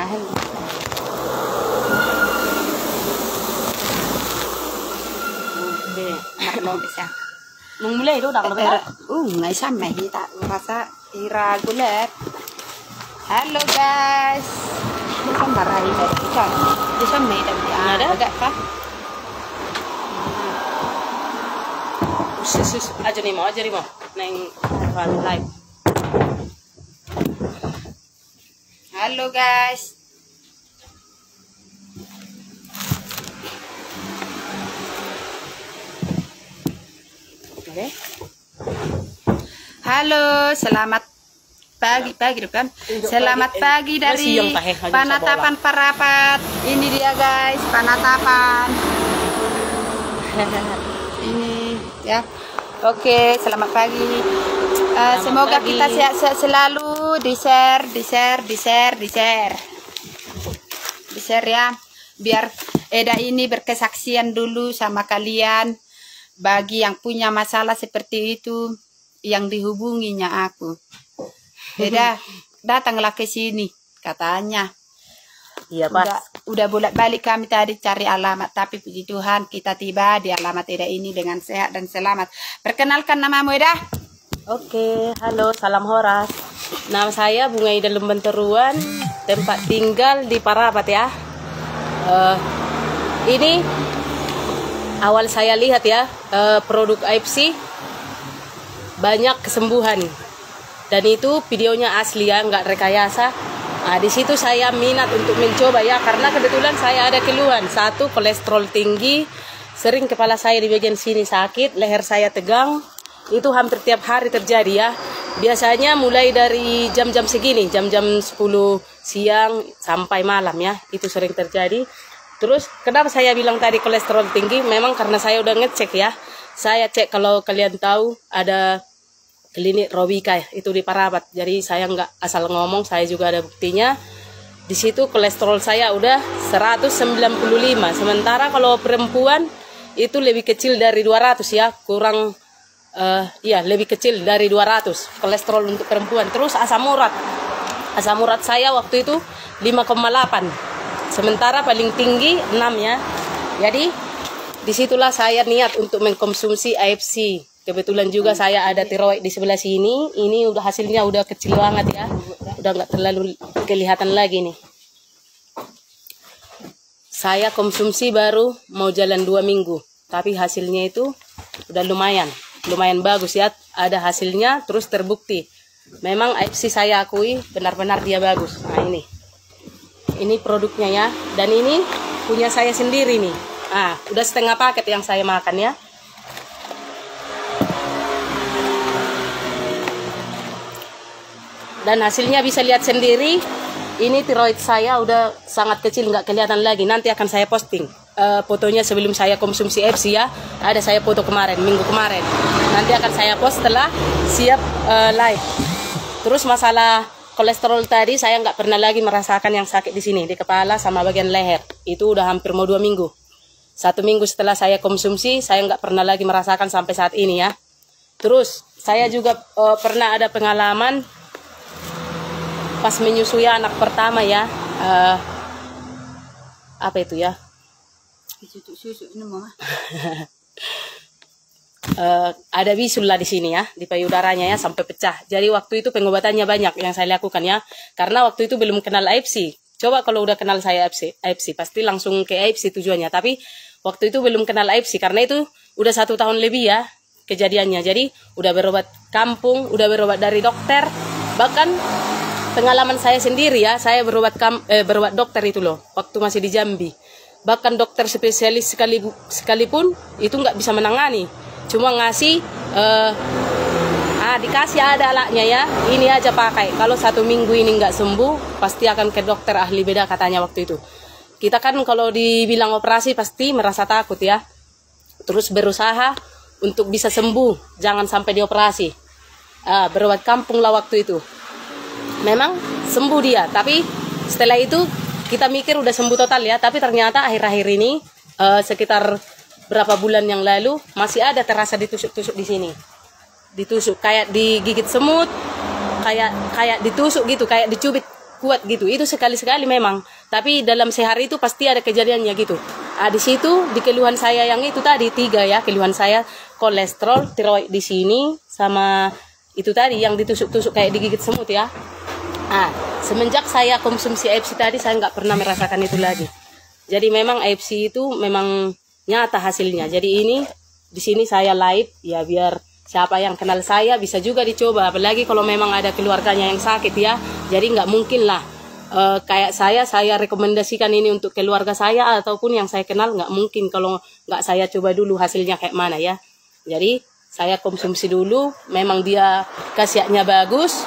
mahal. Marno bisa. Nung mulai itu udah kalau Nggak sama kita rasa ira gulat. Halo guys. Ini kan barai dari kita. Ini sama dari ada agak kah? Sus aja nih mau neng live. Halo guys. Oke. Halo, selamat pagi depan. Selamat pagi dari Panatapan Parapat. Ini dia guys, Panatapan. Ini ya. Oke, selamat pagi. Semoga pagi. kita sehat-sehat selalu. Di-share ya. Biar Eda ini berkesaksian dulu sama kalian. Bagi yang punya masalah seperti itu, yang dihubunginya aku. Eda, datanglah ke sini, katanya. Iya, Pas. Udah bolak-balik kami tadi cari alamat, tapi puji Tuhan kita tiba di alamat Eda ini dengan sehat dan selamat. Perkenalkan namamu, Eda. Oke, halo, salam Horas. Nama saya Bunga Ida Lumbenteruan, tempat tinggal di Parapat ya. Ini awal saya lihat ya, produk AFC banyak kesembuhan. Dan itu videonya asli ya, nggak rekayasa. Nah, di situ saya minat untuk mencoba ya, karena kebetulan saya ada keluhan. Satu, kolesterol tinggi, sering kepala saya di bagian sini sakit, leher saya tegang. Itu hampir tiap hari terjadi ya. Biasanya mulai dari jam-jam segini, jam-jam 10 siang sampai malam ya, itu sering terjadi. Terus kenapa saya bilang tadi kolesterol tinggi? Memang karena saya udah ngecek ya. Saya cek, kalau kalian tahu ada klinik Robika ya, itu di Parapat. Jadi saya nggak asal ngomong, saya juga ada buktinya. Di situ kolesterol saya udah 195. Sementara kalau perempuan itu lebih kecil dari 200 ya, kurang lebih kecil dari 200 kolesterol untuk perempuan. Terus asam urat saya waktu itu 5,8. Sementara paling tinggi 6 ya. Jadi disitulah saya niat untuk mengkonsumsi AFC. Kebetulan juga saya ada tiroid di sebelah sini. Ini udah hasilnya udah kecil banget ya. Udah nggak terlalu kelihatan lagi nih. Saya konsumsi baru mau jalan 2 minggu. Tapi hasilnya itu udah lumayan bagus ya. Ada hasilnya, terus terbukti. Memang AFC saya akui benar-benar dia bagus. Nah ini produknya ya. Dan ini punya saya sendiri nih. Ah, udah setengah paket yang saya makan ya. Dan hasilnya bisa lihat sendiri. Ini tiroid saya udah sangat kecil, nggak kelihatan lagi. Nanti akan saya posting fotonya sebelum saya konsumsi AFC ya. Ada saya foto kemarin, minggu kemarin. Nanti akan saya post setelah siap live. Terus masalah kolesterol tadi, saya nggak pernah lagi merasakan yang sakit di sini, di kepala sama bagian leher. Itu udah hampir mau 2 minggu. 1 minggu setelah saya konsumsi, saya nggak pernah lagi merasakan sampai saat ini ya. Terus saya juga pernah ada pengalaman pas menyusui anak pertama ya. Apa itu ya? Susu ini mama. Ada bisul lah di sini ya, di payudaranya ya, sampai pecah. Jadi waktu itu pengobatannya banyak yang saya lakukan ya, karena waktu itu belum kenal AFC. Coba kalau udah kenal saya AFC pasti langsung ke AFC tujuannya. Tapi waktu itu belum kenal AFC, karena itu udah 1 tahun lebih ya kejadiannya. Jadi udah berobat kampung, udah berobat dari dokter, bahkan pengalaman saya sendiri ya, saya berobat dokter itu loh, waktu masih di Jambi. Bahkan dokter spesialis sekalipun itu nggak bisa menangani, cuma ngasih dikasih ada alatnya ya, ini aja pakai. Kalau 1 minggu ini nggak sembuh, pasti akan ke dokter ahli beda katanya waktu itu. Kita kan kalau dibilang operasi pasti merasa takut ya, terus berusaha untuk bisa sembuh, jangan sampai dioperasi. Berobat kampung lah waktu itu. Memang sembuh dia, tapi setelah itu kita mikir udah sembuh total ya, tapi ternyata akhir-akhir ini sekitar berapa bulan yang lalu masih ada terasa ditusuk-tusuk di sini. Ditusuk kayak digigit semut, kayak ditusuk gitu, kayak dicubit kuat gitu. Itu sekali-sekali memang. Tapi dalam sehari itu pasti ada kejadiannya gitu. Di situ di keluhan saya yang itu tadi 3 ya, keluhan saya kolesterol, tiroid di sini, sama itu tadi yang ditusuk-tusuk kayak digigit semut ya. Semenjak saya konsumsi AFC tadi saya nggak pernah merasakan itu lagi. Jadi memang AFC itu memang nyata hasilnya. Jadi ini di sini saya live ya, biar siapa yang kenal saya bisa juga dicoba. Apalagi kalau memang ada keluarganya yang sakit ya. Jadi nggak mungkin lah kayak saya rekomendasikan ini untuk keluarga saya ataupun yang saya kenal, nggak mungkin kalau nggak saya coba dulu hasilnya kayak mana ya. Jadi saya konsumsi dulu, memang dia khasiatnya bagus,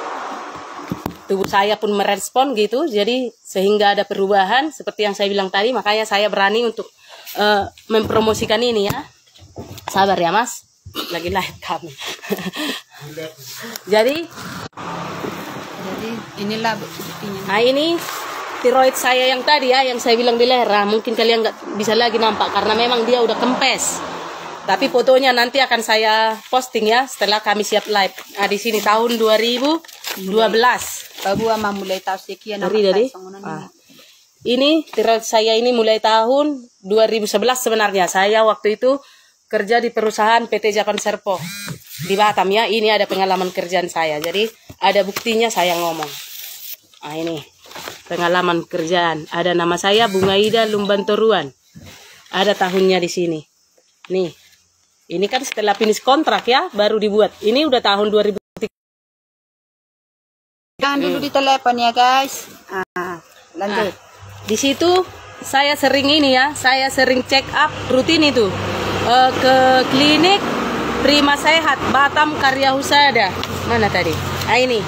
tubuh saya pun merespon gitu, jadi sehingga ada perubahan seperti yang saya bilang tadi. Makanya saya berani untuk mempromosikan ini ya. Sabar ya Mas, lagi live kami. Jadi inilah buktinya. Nah ini tiroid saya yang tadi ya, yang saya bilang di leher. Mungkin kalian nggak bisa lagi nampak karena memang dia udah kempes. Tapi fotonya nanti akan saya posting ya setelah kami siap live. Di sini tahun 2012. Babu ama mulai tahun sekian. Dari. Ini tiroid saya ini mulai tahun 2011 sebenarnya. Saya waktu itu kerja di perusahaan PT Japan Serpo di Batam ya. Ini ada pengalaman kerjaan saya. Jadi ada buktinya saya ngomong. Ini pengalaman kerjaan. Ada nama saya Bunga Ida Lumbantoruan. Ada tahunnya di sini. Nih. Ini kan setelah finish kontrak ya, baru dibuat. Ini udah tahun 2003. Tahan dulu di telepon ya guys. Lanjut. Di situ saya sering ini ya, saya sering check up rutin itu ke klinik Prima Sehat Batam Karya Husada. Mana tadi? Ini.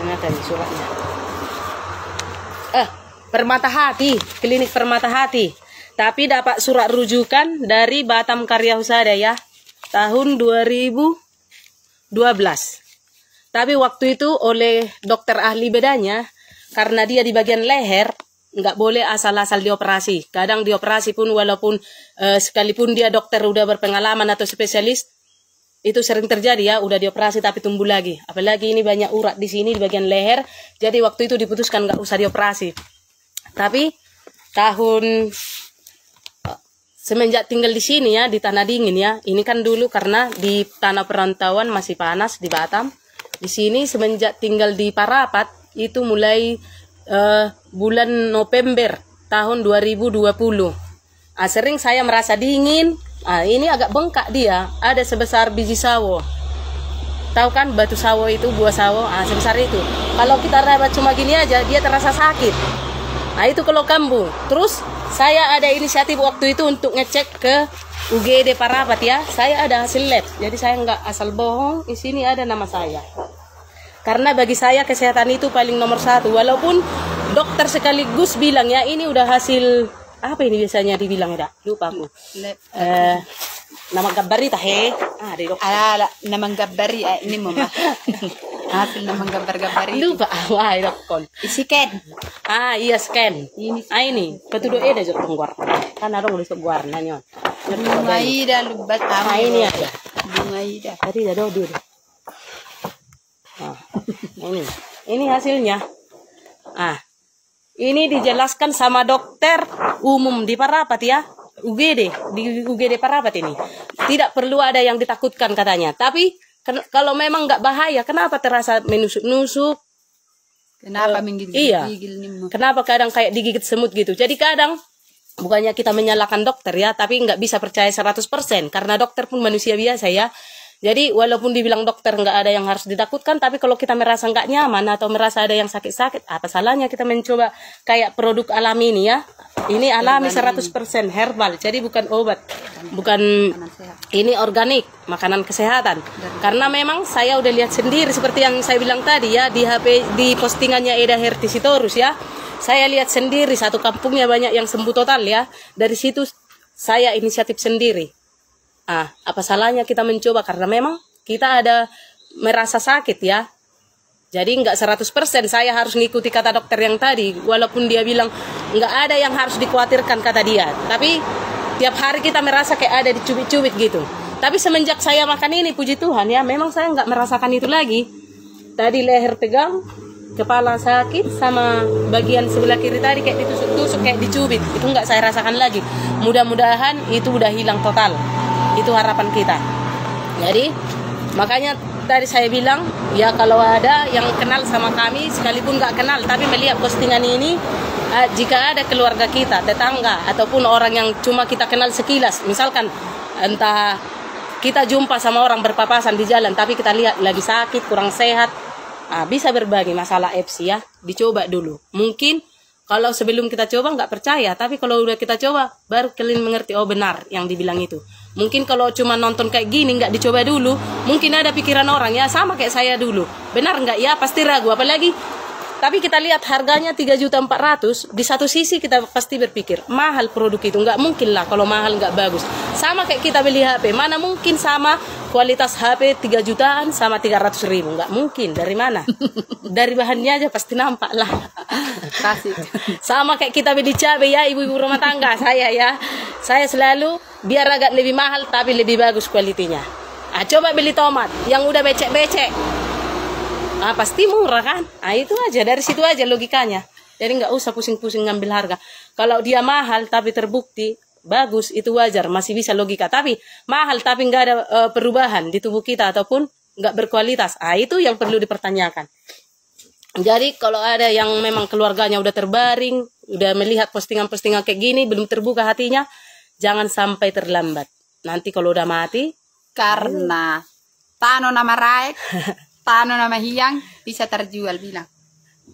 Mana tadi suratnya? Permata Hati, klinik Permata Hati. Tapi dapat surat rujukan dari Batam Karya Husada ya, tahun 2012. Tapi waktu itu oleh dokter ahli bedanya, karena dia di bagian leher, nggak boleh asal-asal dioperasi. Kadang dioperasi pun walaupun sekalipun dia dokter udah berpengalaman atau spesialis, itu sering terjadi ya, udah dioperasi tapi tumbuh lagi. Apalagi ini banyak urat di sini di bagian leher, jadi waktu itu diputuskan nggak usah dioperasi. Tapi semenjak tinggal di sini ya, di tanah dingin ya. Ini kan dulu karena di tanah perantauan masih panas di Batam. Di sini semenjak tinggal di Parapat itu mulai bulan November tahun 2020. Sering saya merasa dingin. Ini agak bengkak dia, ada sebesar biji sawo. Tahu kan batu sawo itu, buah sawo, sebesar itu. Kalau kita rabat cuma gini aja, dia terasa sakit. Itu kalau kambuh. Terus saya ada inisiatif waktu itu untuk ngecek ke UGD Parapat ya. Saya ada hasil lab. Jadi saya nggak asal bohong. Di sini ada nama saya. Karena bagi saya kesehatan itu paling nomor 1. Walaupun dokter sekaligus bilang ya ini udah hasil apa ini biasanya dibilang ya? Lupa aku. Nama gabari tahe. Di dokter. Nama gabari ini mama. Hasil nama gambar-gambari. Lupa awal dokon. Scan. Iya scan. Ini petudo eda jod pengguar. Kan ada nulis warna nyon. Bunga Ida lubat. Ini ada. Bunga Ida. Tadi ada dulu. Ini hasilnya. Ini dijelaskan sama dokter umum di Parapat ya. UGD, di UGD Parapat ini. Tidak perlu ada yang ditakutkan katanya. Tapi kalau memang nggak bahaya, kenapa terasa menusuk-nusuk? Kenapa menggigit? Iya. Kenapa kadang kayak digigit semut gitu? Jadi kadang bukannya kita menyalahkan dokter ya, tapi nggak bisa percaya 100% karena dokter pun manusia biasa ya. Jadi walaupun dibilang dokter nggak ada yang harus ditakutkan, tapi kalau kita merasa nggak nyaman atau merasa ada yang sakit-sakit, apa salahnya kita mencoba kayak produk alami ini ya. Ini alami 100% herbal, jadi bukan obat, bukan ini organik, makanan kesehatan. Karena memang saya udah lihat sendiri seperti yang saya bilang tadi ya, di HP di postingannya Eda Hertisitorus ya. Saya lihat sendiri satu kampungnya banyak yang sembuh total ya. Dari situ saya inisiatif sendiri. Apa salahnya kita mencoba karena memang kita ada merasa sakit ya. Jadi nggak 100% saya harus ngikuti kata dokter yang tadi. Walaupun dia bilang nggak ada yang harus dikhawatirkan kata dia. Tapi tiap hari kita merasa kayak ada dicubit-cubit gitu. Tapi semenjak saya makan ini puji Tuhan ya, memang saya nggak merasakan itu lagi. tadi leher tegang, kepala sakit, sama bagian sebelah kiri tadi kayak ditusuk-tusuk, kayak dicubit. Itu nggak saya rasakan lagi. Mudah-mudahan itu udah hilang total. Itu harapan kita. Jadi makanya tadi saya bilang, ya kalau ada yang kenal sama kami, sekalipun nggak kenal tapi melihat postingan ini, jika ada keluarga kita, tetangga, ataupun orang yang cuma kita kenal sekilas, misalkan entah kita jumpa sama orang berpapasan di jalan tapi kita lihat lagi sakit, kurang sehat, bisa berbagi masalah FC ya, dicoba dulu. Mungkin kalau sebelum kita coba nggak percaya, tapi kalau udah kita coba baru kalian mengerti, oh benar yang dibilang itu. Mungkin kalau cuma nonton kayak gini nggak dicoba dulu, mungkin ada pikiran orang ya sama kayak saya dulu, benar nggak ya, pasti ragu. Apalagi tapi kita lihat harganya 3.400.000, di satu sisi kita pasti berpikir mahal produk itu, nggak mungkin lah kalau mahal nggak bagus. Sama kayak kita beli HP, mana mungkin sama kualitas HP 3 jutaan sama 300.000, nggak mungkin. Dari mana? Dari bahannya aja pasti nampak lah. Kasih. Sama kayak kita beli cabai ya, ibu-ibu rumah tangga, saya selalu biar agak lebih mahal tapi lebih bagus kualitinya. Coba beli tomat yang udah becek-becek, pasti murah kan? Itu aja, dari situ aja logikanya. Jadi nggak usah pusing-pusing ngambil harga. Kalau dia mahal tapi terbukti bagus, itu wajar, masih bisa logika. Tapi mahal tapi nggak ada perubahan di tubuh kita ataupun nggak berkualitas, itu yang perlu dipertanyakan. Jadi kalau ada yang memang keluarganya udah terbaring, udah melihat postingan-postingan kayak gini, belum terbuka hatinya, jangan sampai terlambat. Nanti kalau udah mati, karena tano nama raek, tano nama hiang bisa terjual bilang.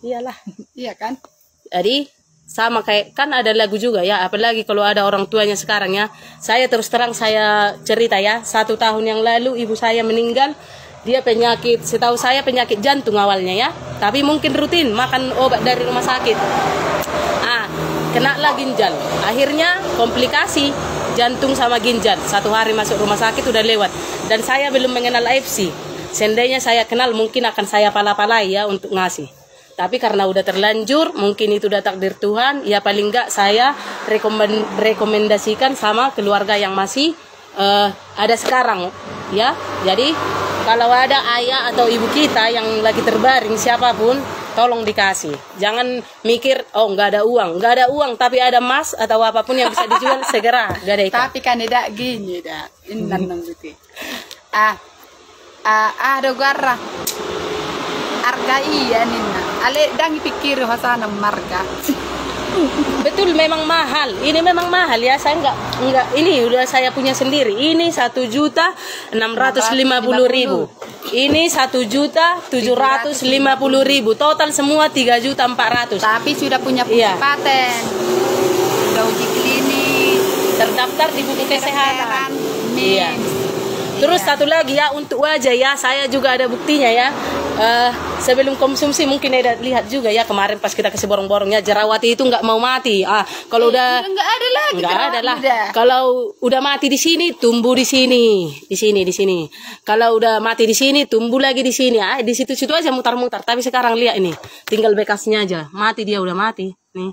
Iyalah. Iya kan? Jadi sama kayak kan ada lagu juga ya, apalagi kalau ada orang tuanya sekarang ya. Saya terus terang saya cerita ya, 1 tahun yang lalu ibu saya meninggal. Dia penyakit, setahu saya penyakit jantung awalnya ya, tapi mungkin rutin makan obat dari rumah sakit. Kena lah ginjal, akhirnya komplikasi jantung sama ginjal. 1 hari masuk rumah sakit udah lewat. Dan saya belum mengenal AFC. Seandainya saya kenal mungkin akan saya pala-palai ya untuk ngasih. Tapi karena udah terlanjur, mungkin itu udah takdir Tuhan, ya paling enggak saya rekomendasikan sama keluarga yang masih ada sekarang ya. Jadi kalau ada ayah atau ibu kita yang lagi terbaring, siapapun, tolong dikasih. Jangan mikir, oh nggak ada uang tapi ada emas atau apapun yang bisa dijual, segera gadaikan. Tapi kan tidak gini dah, indan nang gitu. Ada garra. Harga iya nina. Ale dang pikir hasana marga. Betul, memang mahal. Ini memang mahal ya. Saya enggak ini udah saya punya sendiri. Ini 1.650.000. Ini 1.750.000. Total semua 3.400.000. Tapi sudah punya paten. Sudah uji klinis, terdaftar di buku kesehatan. Iya. Terus satu lagi ya, untuk wajah ya, saya juga ada buktinya ya. Sebelum konsumsi mungkin ada lihat juga ya, kemarin pas kita kasih borong-borongnya, jerawat itu nggak mau mati. Kalau udah nggak ada lagi. Nggak ada lah. Kalau udah mati di sini, tumbuh di sini. Kalau udah mati di sini, tumbuh lagi di sini. Di situ-situ aja mutar-mutar. Tapi sekarang lihat ini, tinggal bekasnya aja. Mati dia, udah mati. Nih.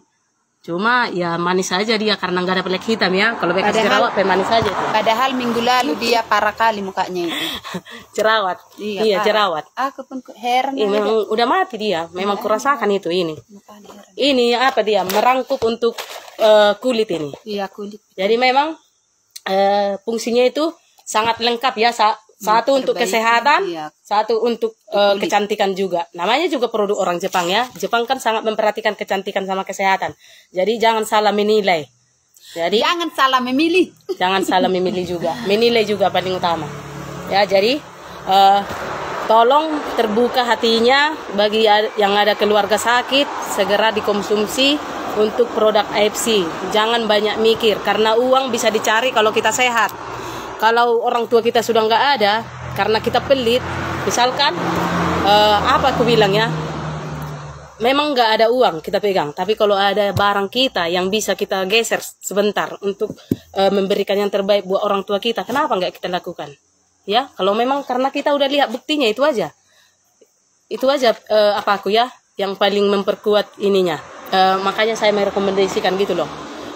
Cuma ya manis aja dia karena nggak ada pelek hitam ya. Kalau bekas jerawat manis aja itu. Padahal minggu lalu dia parah kali mukanya itu. Jerawat. Iya jerawat. Aku pun heran. Memang udah mati dia. Memang kurasakan itu ini. Ini apa dia merangkup untuk kulit ini. Iya kulit. Jadi memang fungsinya itu sangat lengkap ya. Satu untuk kesehatan, satu untuk kecantikan juga. Namanya juga produk orang Jepang ya. Jepang kan sangat memperhatikan kecantikan sama kesehatan. Jadi jangan salah menilai. Jadi jangan salah memilih. Jangan salah memilih juga. Menilai juga paling utama. Ya, jadi tolong terbuka hatinya bagi yang ada keluarga sakit, segera dikonsumsi untuk produk AFC. Jangan banyak mikir karena uang bisa dicari kalau kita sehat. Kalau orang tua kita sudah nggak ada, karena kita pelit, misalkan, apa aku bilang ya, memang nggak ada uang kita pegang, tapi kalau ada barang kita yang bisa kita geser sebentar untuk memberikan yang terbaik buat orang tua kita, kenapa nggak kita lakukan? Ya, kalau memang karena kita udah lihat buktinya, itu aja apa aku ya, yang paling memperkuat ininya. Makanya saya merekomendasikan gitu loh.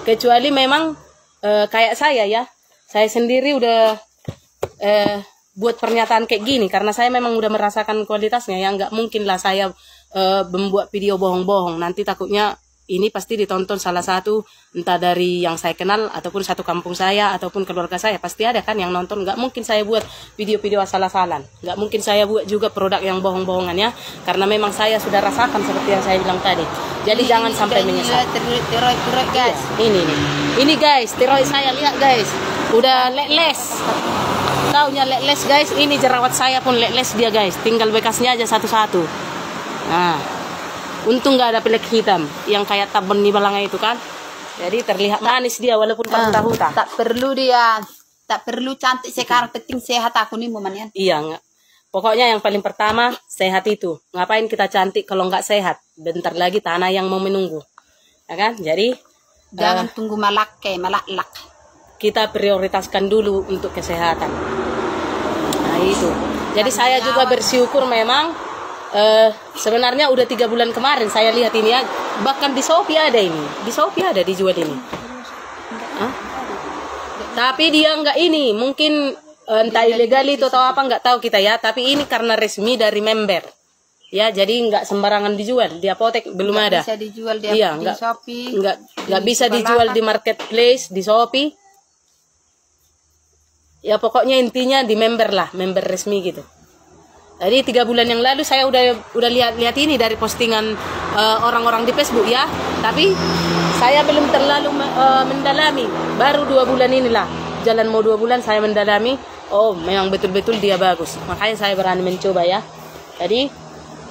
Kecuali memang kayak saya ya. Saya sendiri udah buat pernyataan kayak gini karena saya memang udah merasakan kualitasnya. Ya nggak mungkin lah saya membuat video bohong-bohong. Nanti takutnya ini pasti ditonton salah satu entah dari yang saya kenal ataupun satu kampung saya ataupun keluarga saya, pasti ada kan yang nonton. Nggak mungkin saya buat video-video asal-asalan, nggak mungkin saya buat juga produk yang bohong-bohongan ya, karena memang saya sudah rasakan seperti yang saya bilang tadi. Jadi jangan sampai menyesal. Tiroid guys. Ini guys, tiroid saya, lihat guys, udah les. Taunya les guys, ini jerawat saya pun les dia guys, tinggal bekasnya aja satu-satu. Nah, untung nggak ada pilek hitam yang kayak tabon di balangnya itu kan. Jadi terlihat manis dia walaupun huta-huta. Tak perlu cantik sekarang, penting sehat aku nih momennya. Iya nggak. Pokoknya yang paling pertama sehat itu. Ngapain kita cantik kalau nggak sehat? Bentar lagi tanah yang mau menunggu, ya kan? Jadi jangan tunggu malak. Kita prioritaskan dulu untuk kesehatan. Nah itu. Jadi saya juga bersyukur memang. Sebenarnya udah 3 bulan kemarin saya lihat ini ya, bahkan di Shopee ada ini, di Shopee ada dijual ini. Tapi dia nggak ini, mungkin entah ilegal itu atau apa nggak tahu kita ya. Tapi ini karena resmi dari member, ya jadi nggak sembarangan dijual. Di apotek belum ada. Bisa dijual di Shopee. Nggak bisa dijual di marketplace di Shopee. Ya pokoknya intinya di member lah, member resmi gitu. Jadi 3 bulan yang lalu saya udah lihat ini dari postingan orang-orang di Facebook ya. Tapi saya belum terlalu mendalami. Baru 2 bulan inilah. Jalan mau 2 bulan saya mendalami. Oh memang betul-betul dia bagus. Makanya saya berani mencoba ya. Jadi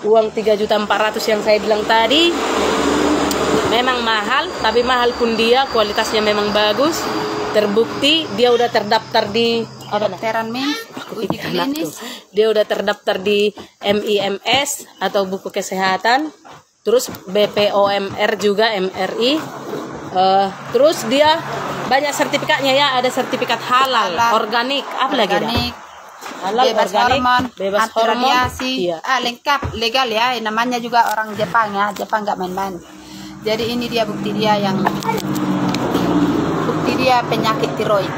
uang 3.400.000 yang saya bilang tadi memang mahal. Tapi mahal pun dia kualitasnya memang bagus. Terbukti dia udah terdaftar di uji klinis. Dia udah terdaftar di MIMS atau buku kesehatan, terus BPOMR juga, MRI, terus dia banyak sertifikatnya ya, ada sertifikat halal, organik, apa lagi dah? Halal, bebas organik, hormon, bebas hormon, iya. Lengkap, legal ya, namanya juga orang Jepang ya, Jepang nggak main-main. Jadi ini dia bukti dia penyakit tiroid.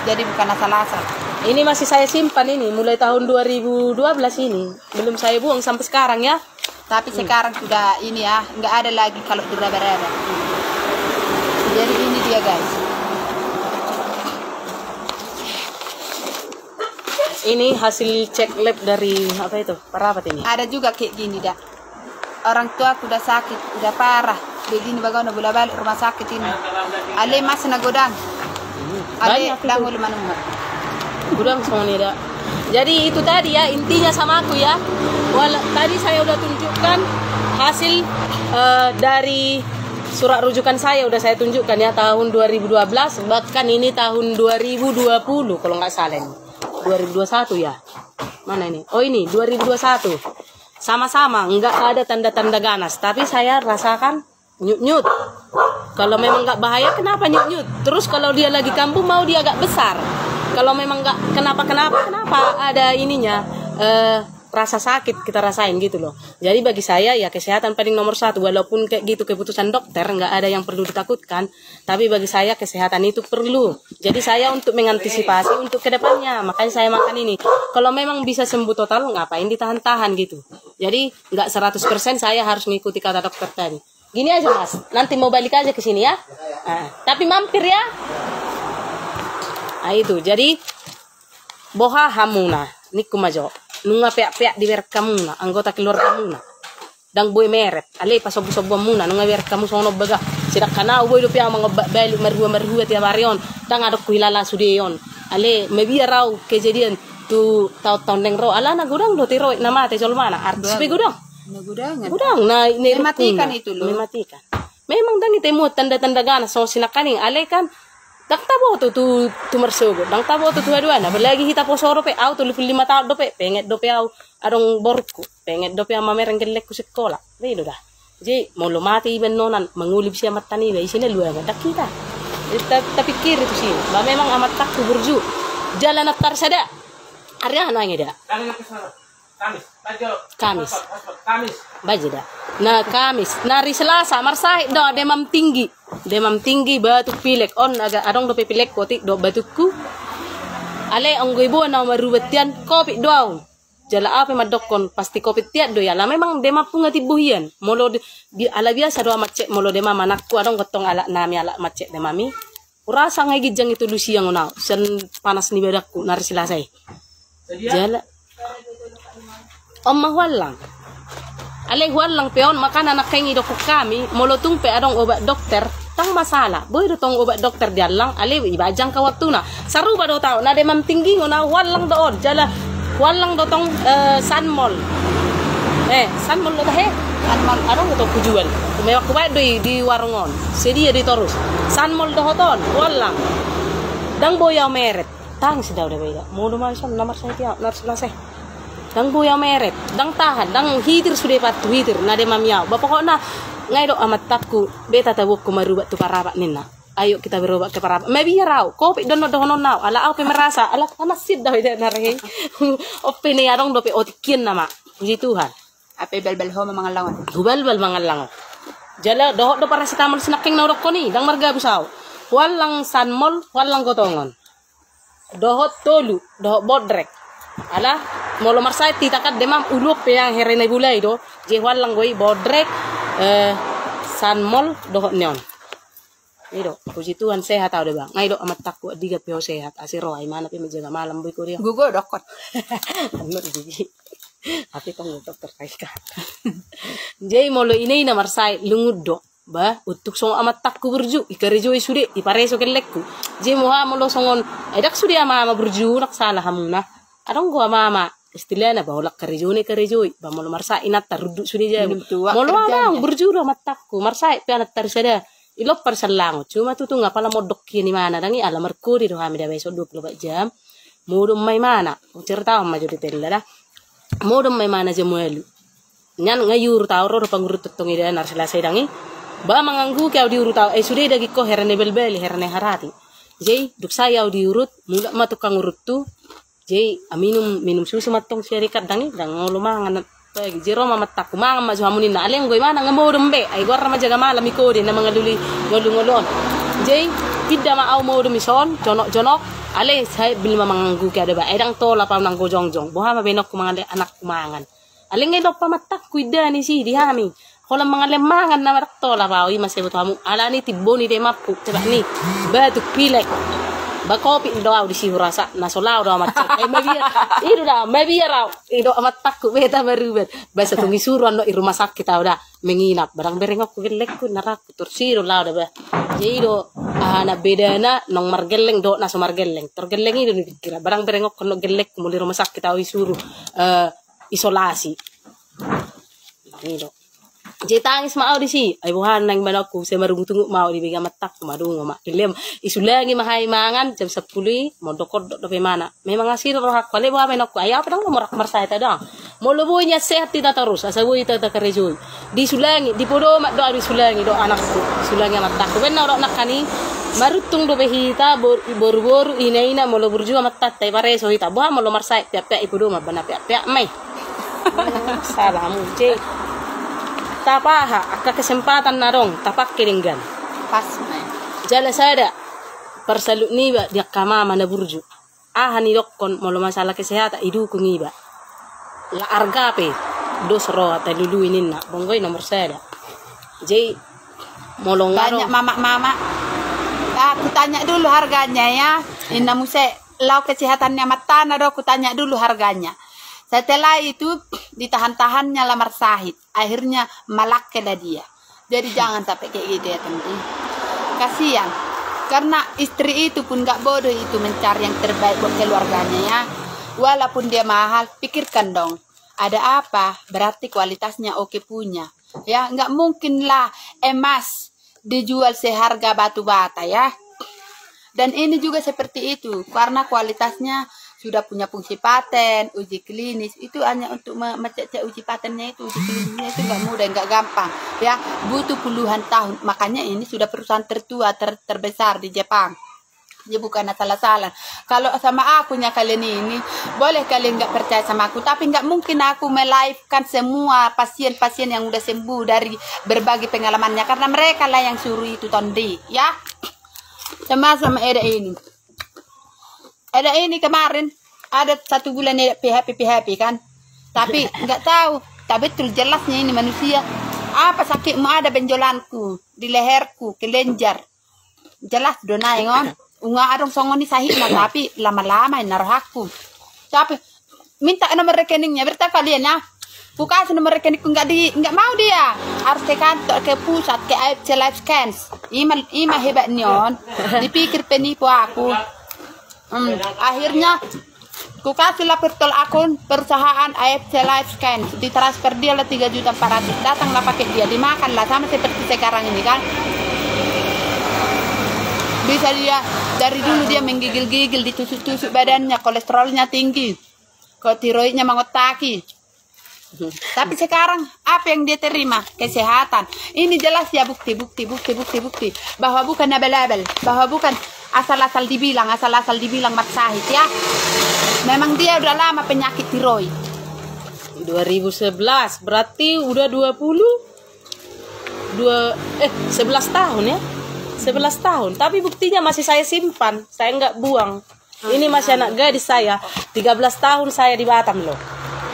Jadi bukan asal-asal. Ini masih saya simpan ini mulai tahun 2012 ini. Belum saya buang sampai sekarang ya. Tapi sekarang sudah ini ya, nggak ada lagi kalau diraba-raba. Jadi ini dia guys. Ini hasil cek lab dari apa itu? Perawat ini. Ada juga kayak gini dah. Orang tua udah sakit, udah parah. Begini bagaimana bola balik rumah sakit ini. Ale mas na godang. Ale dangul manumma. Gudang semua nih dah. Jadi itu tadi ya intinya sama aku ya. Tadi saya udah tunjukkan hasil dari surat rujukan saya udah saya tunjukkan ya tahun 2012, bahkan ini tahun 2020 kalau nggak salah ini. 2021 ya. Mana ini? Oh ini 2021. Sama-sama nggak ada tanda-tanda ganas, tapi saya rasakan nyut-nyut. Kalau memang nggak bahaya kenapa nyut-nyut? Terus kalau dia lagi kambuh mau dia agak besar. Kalau memang nggak kenapa ada ininya rasa sakit kita rasain gitu loh. Jadi bagi saya ya kesehatan paling nomor 1, walaupun kayak gitu keputusan dokter nggak ada yang perlu ditakutkan. Tapi bagi saya kesehatan itu perlu. Jadi saya untuk mengantisipasi untuk kedepannya makanya saya makan ini. Kalau memang bisa sembuh total ngapain ditahan-tahan gitu. Jadi nggak 100% saya harus mengikuti kata dokter tadi. Gini aja mas, nanti mau balik aja ke sini ya. Tapi mampir ya. Nah itu, jadi boha hamuna, niku majo, nunga pek-pek di wer kamuna, anggota keluarga muna. Dang boy meret, ale pasob-sob muna, nunga wer kamu sono baga. Sidak kana boy lu pia mga bali marhua ti marion, dang adok kuilala sudeyon. Ale mebiya raw kejadian tu taw-taw neng raw ala na gudang do tiro na mate solmana, artis pe gudang. Gudang na mematikan itu loh. Mematikan. Memang dan itemo tanda-tanda ganas so sinakaning ale kan dang tabo tu marsugo dang tabo tu dua-dua na belagi hita po soro pe au tu 5 tahun do pe penget do pe au arong borku penget do pe mamereng gelek ku sekolah bedo dah jadi mau lo mati ben nonan mengulib siya matani be sini luar dak kita pikir itu sih ba memang amat tak burju jalan aftar sada arya nangida Kamis. Bajida. Nah Kamis. Nari Selasa marsahit do demam tinggi batuk pilek on agak adong do pilek kotik do batukku. Ale ang goibo na marubet yan, kopi doaw. Jala apa madokon pasti kopi tiat do ya. La memang dema punga tibuhian. Molo di ala biasa do macet molo dema manakku adong gotong ala nami ala macet de mami. Urasa ngai gijang itu lusi yang unau. Sen panas ni bedakku nari silasai. Jala. Omma walang. Ale walang peon makan anak kengi dokok kami molo tungpe adong obat dokter. Tang masalah, boy do tong obat dokter dialang, ale ibajang ka waktu na. Saru ba do tao na demam tinggi ngona walang doon, jala walang do tong sanmol. Sanmol do tahe. Sanmol adong to kujual. Mewak kuwai di warungon. Sedia di torus. Sanmol do hoton, walang. Dang boyaw meret. Tang sidaw de beda. Modo ma son nomor saya tiap, nar selesai. Dang boyaw meret, dang tahan, dang hitir sudah patu hitir na demam yaw. Bapokona ngai do amat takku beta tabuk ko marubat tu parabat ninna ayo kita berobat ke parabat maybe raw kopi dono dono naw ala au pe merasa ala panas sid daw ida narhe opini arong do pe otikin nama puji Tuhan Ape bel-bel ho mga langon. Hubal-bal mga langon jala doho do paracetamol sinaking naw ko ni dang marga busaw walang sanmol walang gotongon doho tolu doho bodrek ala molo marsay titakat demam uluk pe yang herene bulay do je walang goy bodrek sanmol dohot neon. Ido, puji Tuhan sehat tau deh bang. Ngai do amat takku diga peo sehat. Asiro ay mana pi menjaga malam boy ko dia. Gugo dokot. Anu gigi. Tapi tong dokter kaika. Jai molo ini na marsai lungud do. Ba utuk song amat takku berju ikarejo sude ipareso kelekku. Jai moha molo songon edak sude ama berju nak salah hamuna. Adong gua mama istilahnya bahwa kerjone ba molo marsa inat taruduk sudah jaya molo amang berjuru matakku marsa pianat tarsada ilok perselang cuma tuh ngapala modok kini mana dangi ala merkuri do hamida besok 24 jam modum mai mana cerita amma jadi tella modum mai mana jemuelu nyan ngayur tawro pangurut tutong ida nar selesai dangi ba manganggu kau diurut taw sudah dagi ko herane belbeli herane harati jei duk saya diurut mula matukang urut tu Jai minum susu matong syarikat dangi dang ngolumangan pagi jero mama takku mang maju hamunin na aleng goy mana ngamodom be ay gorra majaga malam ikode na mga luli ngolon jai hidda ma aw modom ison jonok ale say bil mamanggu ka ada ba edang tola pa nang gojongjong boha mabenok ku mga anak kumangan aleng ngedop pa matak kuida ni si dihami kolam mga lemangan na marak tola pa oi masebut hamu ala ni tiboni de mapku coba ni batuk pilek ba kopi doaw di sihu rasa nasolaw do amat maybe raw ido amat takku beta berubet basa tungi suruan do i rumah sakit tau dah menginap barang berengok ku gelek ku narak tursiro law da ba jeido ana bedana nong margeleng do naso margeleng tergeleng itu dikira barang berengok kono gelek mu di rumah sakit tau suruh isolasi ido Jetangis mau di si, ay buhan nang manakku saya marungu mau dibega matak madungo mak dilem isulangi mahai mangan jam 10 mau dokod do mana memang asir rohak pale buah manakku ay apa dang morak marsay ta dang molubunya sehat tidak terus asa bui ta karejoy disulangi dipodo mak do disulangi do anakku sulangi matakku ben do nakani marutung do behita bor inaina molo burju matat tay pare so hita buah molo marsay pia ipodo mak bana pia mai salamu je tapaha akka kesempatan narong tapak kiringgan Pas mai. jala sada persalut niba dia kama mana burju ahani dokkon molo masalah kesehatan idu kungiba la argape dosro ta lulu ininna bonggoy nomor sada jadi molo Banyak mama. Aku tanya dulu harganya ya. Inna muse lau kesehatannya matana do aku tanya dulu harganya. Setelah itu ditahan-tahannya lamar sahid. Akhirnya malak dah dia. Jadi jangan sampai kayak gitu ya teman. Kasihan. Karena istri itu pun gak bodoh itu mencari yang terbaik buat keluarganya ya. Walaupun dia mahal, pikirkan dong. Ada apa? Berarti kualitasnya oke punya. Ya, nggak mungkin lah emas dijual seharga batu bata ya. Dan ini juga seperti itu. Karena kualitasnya sudah punya fungsi paten, uji klinis. Itu hanya untuk mengecek uji patennya itu, uji klinisnya itu nggak mudah, nggak gampang. Ya, butuh puluhan tahun. Makanya ini sudah perusahaan tertua, terbesar di Jepang. Ya bukan salah-salah. Kalau sama akunya kalian ini, boleh kalian nggak percaya sama aku, tapi nggak mungkin aku melive-kan semua pasien-pasien yang udah sembuh dari berbagi pengalamannya, karena mereka lah yang suruh itu Tondi, ya. Sama Eda ini. Ada ini kemarin, ada 1 bulan dia PHP kan. Tapi nggak tahu, tapi betul jelasnya ini manusia. Apa sakitmu? Ada benjolanku di leherku, kelenjar. Jelas dona ngon. Unga adong songoni sahihna tapi lama-lama naruh aku. Tapi minta nomor rekeningnya, berita kalian ya. Buka nomor rekeningku nggak mau dia. Harus ke kantor, ke pusat, ke AFC Live Scans. Ima hebat nyon. Dipikir penipu aku. Akhirnya ku kasihlah virtual akun perusahaan AFC Live Scans. Ditransfer dia lah 3.400.000. Datanglah pakai dia, dimakanlah sama seperti sekarang ini kan. Bisa dia dari dulu dia menggigil-gigil, ditusuk-tusuk badannya, kolesterolnya tinggi, tiroidnya mengotaki. Tapi sekarang apa yang dia terima? Kesehatan. Ini jelas ya bukti bahwa bukan abal-abal, bahwa bukan asal-asal dibilang Mat Syahid ya. Memang dia udah lama penyakit tiroid. 2011 berarti udah 11 tahun ya. 11 tahun, tapi buktinya masih saya simpan, saya nggak buang. Ini masih anak gadis saya, 13 tahun saya di Batam loh.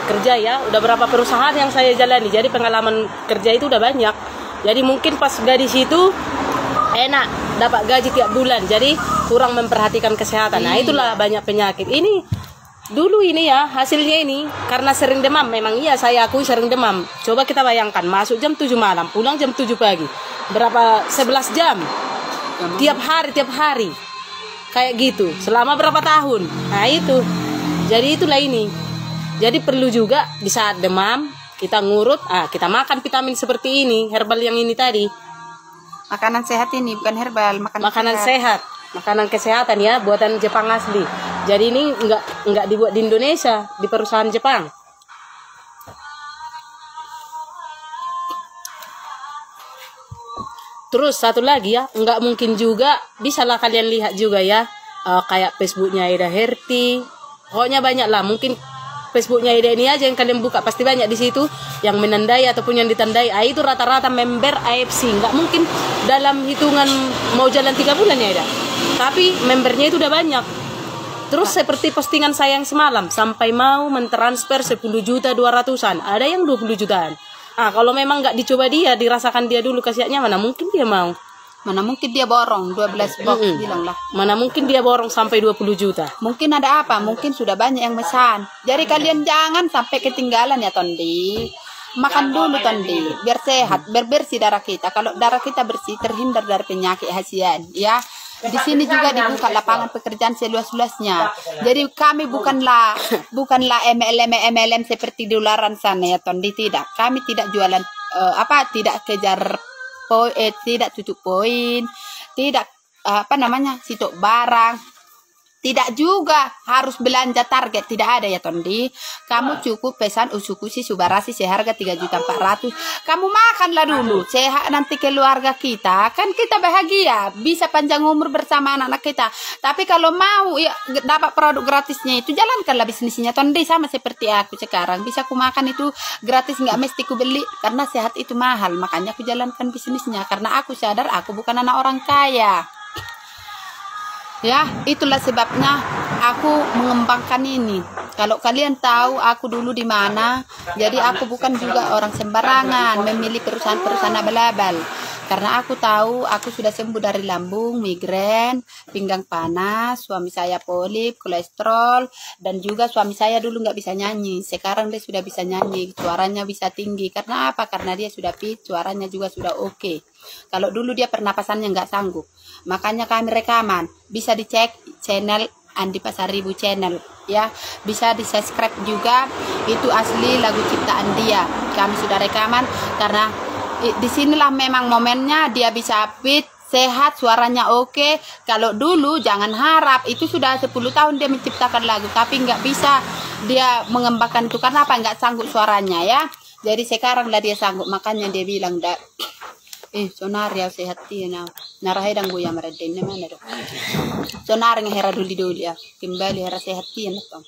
Kerja ya, udah berapa perusahaan yang saya jalani, jadi pengalaman kerja itu udah banyak. Jadi mungkin pas gadis itu enak, dapat gaji tiap bulan, jadi kurang memperhatikan kesehatan. Nah itulah banyak penyakit. Ini dulu ini ya, hasilnya ini karena sering demam. Memang iya saya akui sering demam. Coba kita bayangkan, masuk jam 7 malam, pulang jam 7 pagi. Berapa? 11 jam. Tiap hari. Kayak gitu. Selama berapa tahun? Nah itu. Jadi itulah ini. Jadi perlu juga di saat demam kita ngurut, kita makan vitamin seperti ini, herbal yang ini tadi. Makanan sehat ini bukan herbal, makanan sehat. Makanan kesehatan ya, buatan Jepang asli. Jadi ini enggak dibuat di Indonesia, di perusahaan Jepang. Terus satu lagi ya, enggak mungkin juga, bisalah kalian lihat juga ya, kayak Facebooknya Ida Herti. Pokoknya banyak lah, mungkin Facebooknya Ida ini aja yang kalian buka pasti banyak di situ yang menandai ataupun yang ditandai. Itu rata-rata member AFC. Nggak mungkin dalam hitungan mau jalan 3 bulan ya Ida. Tapi membernya itu udah banyak. Terus seperti postingan saya yang semalam, sampai mau mentransfer 10.200.000-an. Ada yang 20 jutaan. Kalau memang nggak dicoba dia, dirasakan dia dulu kasihannya, mana mungkin dia mau. Mana mungkin dia borong 12 box bilang lah. Mana mungkin dia borong sampai 20 juta. Mungkin ada apa? Mungkin sudah banyak yang mesan. Jadi kalian jangan sampai ketinggalan ya Tondi. Makan dulu Tondi, biar sehat, biar bersih darah kita. Kalau darah kita bersih, terhindar dari penyakit hasian. Ya, di sini juga dibuka lapangan pekerjaan seluas-luasnya. Jadi kami bukanlah MLM seperti di luaran sana ya Tondi, tidak. Kami tidak jualan tidak kejar tidak tutup poin, tidak sitok barang, tidak juga harus belanja target, tidak ada ya Tondi. Kamu cukup pesan usukusi subarasi seharga 3.400.000. Kamu makanlah dulu, sehat nanti keluarga kita, kan kita bahagia, bisa panjang umur bersama anak-anak kita. Tapi kalau mau ya dapat produk gratisnya itu, jalankanlah bisnisnya Tondi, sama seperti aku sekarang. Bisa aku makan itu gratis, nggak mesti ku beli, karena sehat itu mahal. Makanya aku jalankan bisnisnya, karena aku sadar aku bukan anak orang kaya. Ya, itulah sebabnya aku mengembangkan ini. Kalau kalian tahu aku dulu di mana, jadi aku bukan juga orang sembarangan memilih perusahaan-perusahaan abal-abal. Karena aku tahu aku sudah sembuh dari lambung, migrain, pinggang panas, suami saya polip, kolesterol, dan juga suami saya dulu nggak bisa nyanyi. Sekarang dia sudah bisa nyanyi, suaranya bisa tinggi. Karena apa? Karena dia sudah fit, suaranya juga sudah oke. Kalau dulu dia pernapasannya nggak sanggup. Makanya kami rekaman, bisa dicek channel Andi Pasaribu channel ya, bisa di subscribe juga, itu asli lagu ciptaan dia. Kami sudah rekaman karena disinilah memang momennya dia bisa fit, sehat, suaranya oke. Kalau dulu jangan harap, itu sudah 10 tahun dia menciptakan lagu tapi nggak bisa dia mengembangkan itu karena apa? Nggak sanggup suaranya ya. Jadi sekarang lah dia sanggup, makanya dia bilang sonar ya sehat na narahedang goya maradin na mana do sonar nga hera dulu ya kembali hera sehat na to.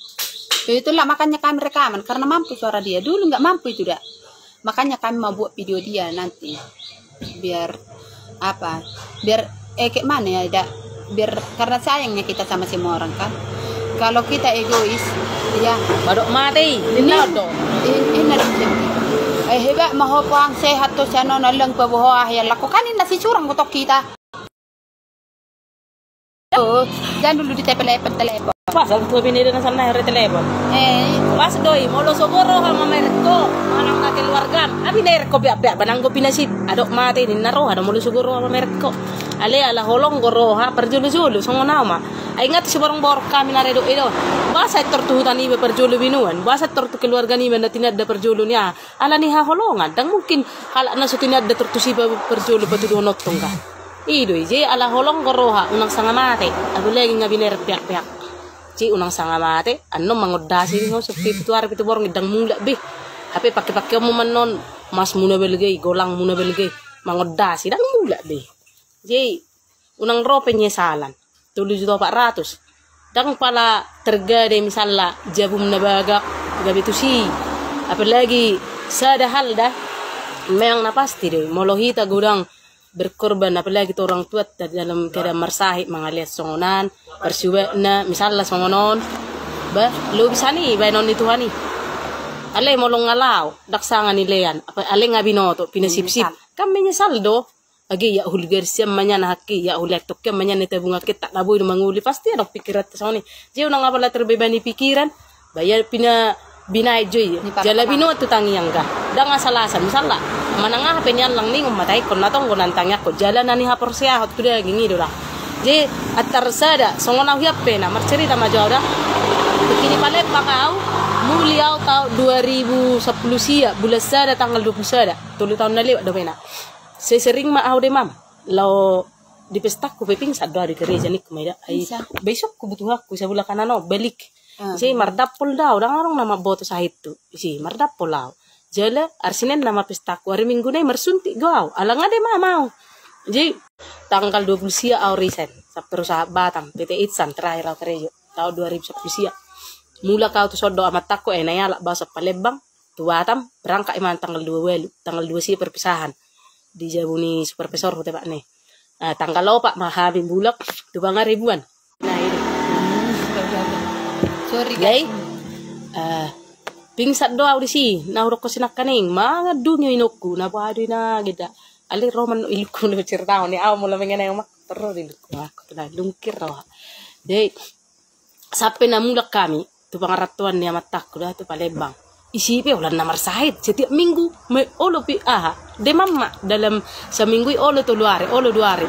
Itulah makanya kami rekaman karena mampu suara dia, dulu nggak mampu itu dah. Makanya kami mau buat video dia nanti biar kayak mana ya biar karena sayangnya kita sama semua orang kan. Kalau kita egois, ya. Badok mati, dinado. Ini hebat maho pang sehat to siya no nalang pabuho ya lakukan na si curang gotok kita. Oh, jangan dulu di telepon. Pasal tu pinili na sana hari telepon. Pas doi molo sogoro ha mamerko manang na keluarga. Abi na erko biak bananggo pinasip. Adok mati ni naro ada molo sogoro ha mamerko. Ale ala holong goro ha perjulu-julu songo nama. Ay ingat si borong-borong kami na redo ido. Basa tortuhutan ni perjulu binuan. Basa tortu keluarga ni na tinad da perjulu niya. Ala ni ha holongan dang mungkin hala na so tinad da tortusi perjulu patudo notong ka. Ido je ala holong goro ha unang sanga mati. Adu lagi ngabiner piak-piak. Ci unang sanga mate anno mangodasi ngo sepi pituar pitu borong idang mula be hape pakai mo manon mas muna belgay golang muna belgay mangodasi dang mula be ji unang rope nyesalan 7.400 dang pala tergade misalla jabum na bagak gabi tu si apalagi sada hal dah memang na pasti deh molohita gudang berkorban apalagi tu orang tua dalam keadaan mersahit mengalias songonan bersuwe na misalnya songonon ba lu bisa nih bayi non itu hani ale molong ngalau daksangan nilean apa ale ngabinoto pinasipsip kami nyesal do agi ya hulgar siam manyana haki ya huletok ke manyana tabunga kita naboy manguli pasti ada pikiran soni je unang apala terbebani pikiran bayar pina binay joy jala bino tu tangi angga dang asalasan misalnya manangah penyan lang ning umatay kon natong gonantang ko jalan nani hapor siya hot kuda gingi dola je atar sada songona hiap pena marcerita majawda begini pale pakau muliau tahun 2010 sia bulan sada tanggal 20 sada 10 tahun lalu do pena saya sering mau de mam lo di pestaku peping sadwa di gereja nih kumeda ai besok ku butuh aku sebelah kanan balik si mardapol daw dangarong nama boto sahit tu si mardapol daw jala arsinen nama pestaku hari minggu nih mersuntik gau alang ade mau jadi tanggal 20 sia au resign sa perusahaan PT Itsan terakhir au kerja tahun 2010 sia mula kau tu sodo amat takko nayala bahasa Palembang tu Batam berangkat iman tanggal 2 welu tanggal 2 sia perpisahan di Jabuni supervisor hote pak nih tanggal lo pak mahabi bulak 2 ribuan nah ini Sorry guys pingsat doa di si na urok ko sinak kaning mga dunyo inokku na padu na gida ali roman ilku no cerita ni aw mo lamang na mak terus ilku aku na lungkir raw dei sampai na mulak kami tu pangaratuan ni matak ko tu Palembang isipe ulan na marsahid setiap minggu may olo pi de mama dalam seminggu olo to luare olo duare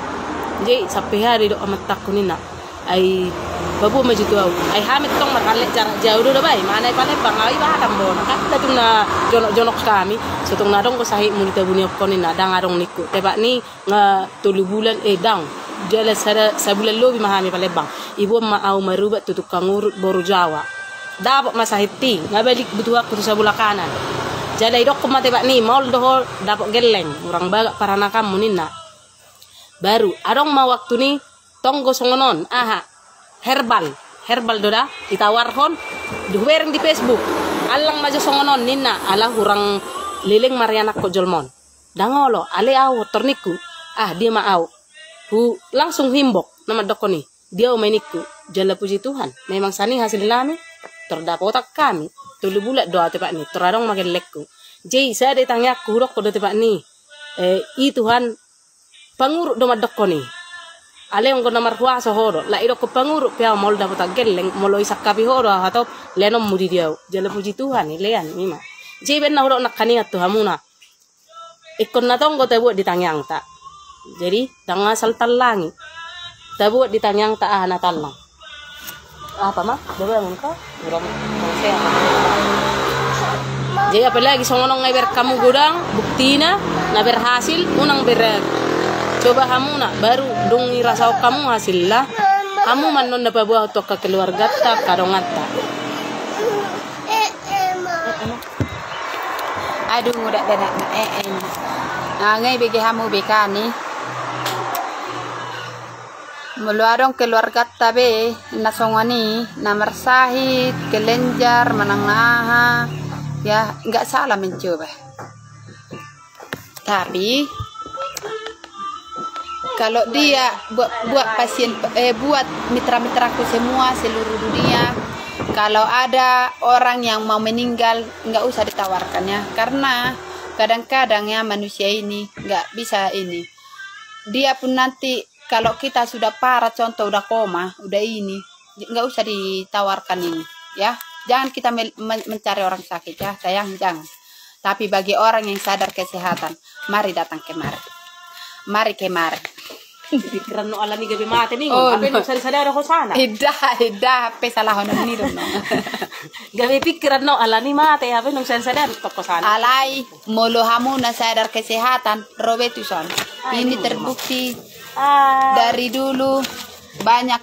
jadi sampai hari do amatak ko nina ay babu maju tu ay hamit tong marale jarak jauh do bay mana Palembang ay ba tambon kata tu na jonok kami setong nadong ko sahih munita bunyi ko ni nadang arong niku teba ni nga 3 bulan dang jala sabulan lobi mahami Palembang ibu mau marubat tutuk kangurut boru Jawa dapat masahiti ngabalik butuh aku tu sebelah kanan jala idok ko mateba ni maul dohol dapat geleng orang bagak parana kamu nina baru arong ma waktu ni tonggo songonon herbal doda ditawarhon duwereng di Facebook alang majo songonon nina ala hurang lileng marianak ko jolmon dangolo ale aw torniku dia maaw hu langsung himbok nama dokoni dia umeniku jala puji Tuhan memang sani hasil nami terdapat kami 3 bulan doa tepak ni terarong makin lekku jadi saya ditanya kurok ko do tepak ni Tuhan panguruk do madokoni aleng ko namar huwa so horo la iro ko panguruk pia mol dapat geleng molo isakapi horo atau lenom mudi dia jala puji Tuhan lean mima jeben na horo nak kaniat tu hamuna ikon na tong ko tabuat ditangyang ta jadi tanga sal talangi tabuat ditangyang ta na talang apa mah coba mun ko uram saya jadi apalagi songonong ngai kamu gudang buktina na berhasil unang berat coba kamu nak baru dong rasa kamu hasil lah kamu manon dapat buah untuk ke keluarga tak kadongata aduh udah dana ngai bagi kamu bekani meluarong keluarga tabe nasongani namar sahid kelenjar menangaha ya nggak salah mencoba tapi kalau dia buat pasien buat mitra-mitraku semua seluruh dunia, kalau ada orang yang mau meninggal nggak usah ditawarkan ya, karena kadang-kadang ya manusia ini nggak bisa ini. Dia pun nanti kalau kita sudah parah, contoh udah koma, udah ini, nggak usah ditawarkan ini ya. Jangan kita mencari orang sakit ya, sayang, jangan. Tapi bagi orang yang sadar kesehatan, mari datang kemari. Mari kemari. Pikiran no ala ni gabi mate nih. Apa no sadar ko sana. Ida, pesalah hono ni dong. Gabi pikiran no ala ni mate, apa no sadar ko sana. Alai, molo hamu na sadar kesehatan, Robetuson. Ini terbukti dari dulu banyak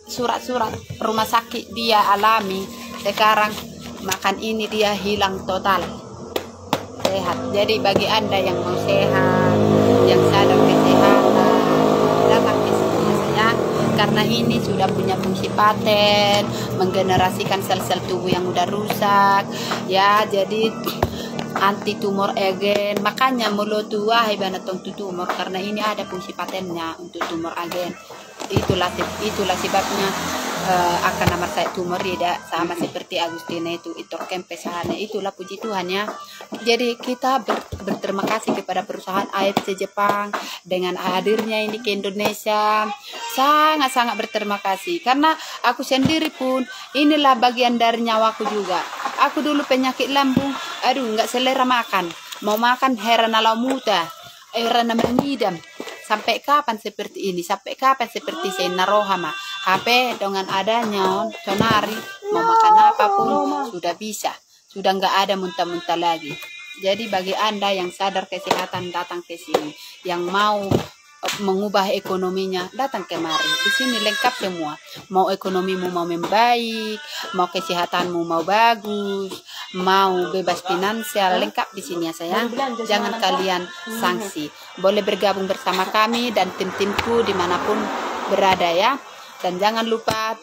surat-surat rumah sakit dia alami. Sekarang makan ini dia hilang total. Sehat. Jadi bagi Anda yang mau sehat, yang sadar kesehatan, datang ke sini ya. Karena ini sudah punya fungsi paten, menggenerasikan sel-sel tubuh yang udah rusak, ya. Jadi anti tumor agen. Makanya mulut tua hebanatong tumor, karena ini ada fungsi patennya untuk tumor agen. Itulah sebabnya akan nama saya tumor tidak sama seperti Agustina itu kempesahana. Itulah puji Tuhan ya. Jadi kita berterima kasih kepada perusahaan AFC Jepang dengan hadirnya ini ke Indonesia. Sangat-sangat berterima kasih, karena aku sendiri pun inilah bagian dari nyawaku juga. Aku dulu penyakit lambung, aduh nggak selera makan, mau makan heran ala muda, heran mengidam. Sampai kapan seperti ini? Sampai kapan seperti saya narohama? HP dengan adanya sonari, mau makan apapun sudah bisa, sudah nggak ada muntah-muntah lagi. Jadi bagi Anda yang sadar kesehatan, datang ke sini. Yang mau mengubah ekonominya, datang kemari. Di sini lengkap semua. Mau ekonomimu mau membaik, mau kesehatanmu mau bagus, mau bebas finansial, lengkap di sini ya sayang. Jangan kalian sanksi. Boleh bergabung bersama kami dan tim-timku dimanapun berada ya. Dan jangan lupa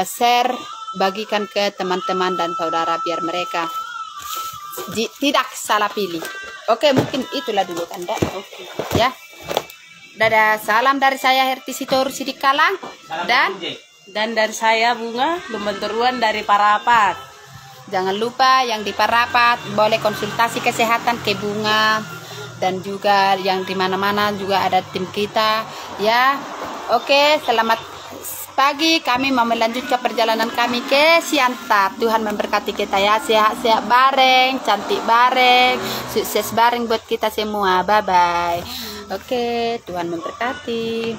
share, bagikan ke teman-teman dan saudara biar mereka tidak salah pilih. Oke, mungkin itulah dulu kan, Oke. Ya. Dadah, salam dari saya Herti Sitorus Sidikalang dan dari saya Bunga Lumbenturuan dari Parapat. Jangan lupa yang di Parapat boleh konsultasi kesehatan ke Bunga, dan juga yang di mana-mana juga ada tim kita ya. Oke, selamat pagi. Kami mau melanjutkan perjalanan kami ke Siantar. Tuhan memberkati kita ya, sehat-sehat bareng, cantik bareng, sukses bareng buat kita semua. Bye-bye. Oke, Tuhan memberkati.